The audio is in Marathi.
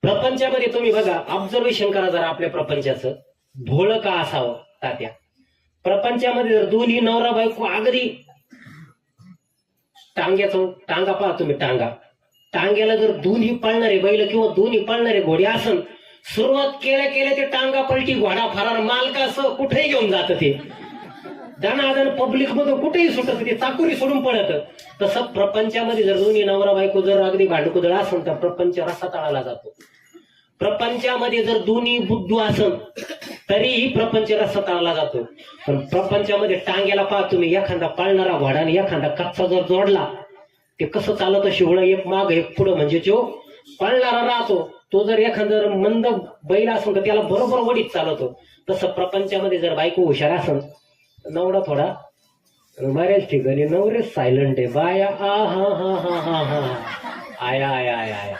प्रपंचामध्ये तुम्ही बघा, ऑब्झर्वेशन करा जरा आपल्या प्रपंचाचं, भोळ का असावं तात्या. प्रपंचामध्ये जर दोन्ही नवरा बायको अगदी टांगा पहा तुम्ही, टांग्याला जर दोन्ही पळणारे बैल किंवा दोन्ही पळणारे घोडे असन, सुरुवात केल्या केल्या ते टांगा पलटी घोडा फरार मालकासह कुठेही घेऊन जात ते दणादण पब्लिक मधून कुठेही सुटत ते चाकुरी सोडून पडत. तसं प्रपंचामध्ये जर दोन्ही नवरा बायको जर अगदी भांडकुदळ असेल तर प्रपंच रस्ता तळाला जातो. प्रपंचामध्ये जर दोन्ही बुद्धू असेल तरीही प्रपंच रस्ता तळाला जातो. पण प्रपंचामध्ये टांग्याला पहा तुम्ही, एखादा पाळणारा घोडा आणि एखादा कच्चा जर जोडला, ते कसं चालत शिवळ एक माग एक पुढं, म्हणजे जो पळणारा राहतो तो जर एखादा मंद बैल असेल तर त्याला बरोबर वडीत चालवतो. तसं प्रपंचामध्ये जर बायको हुशार असेल, नवरा थोडा बऱ्याच ठिकाणी नवरेच सायलंट आहे, बाया आ हा हा हा हा हा आया आया आया आया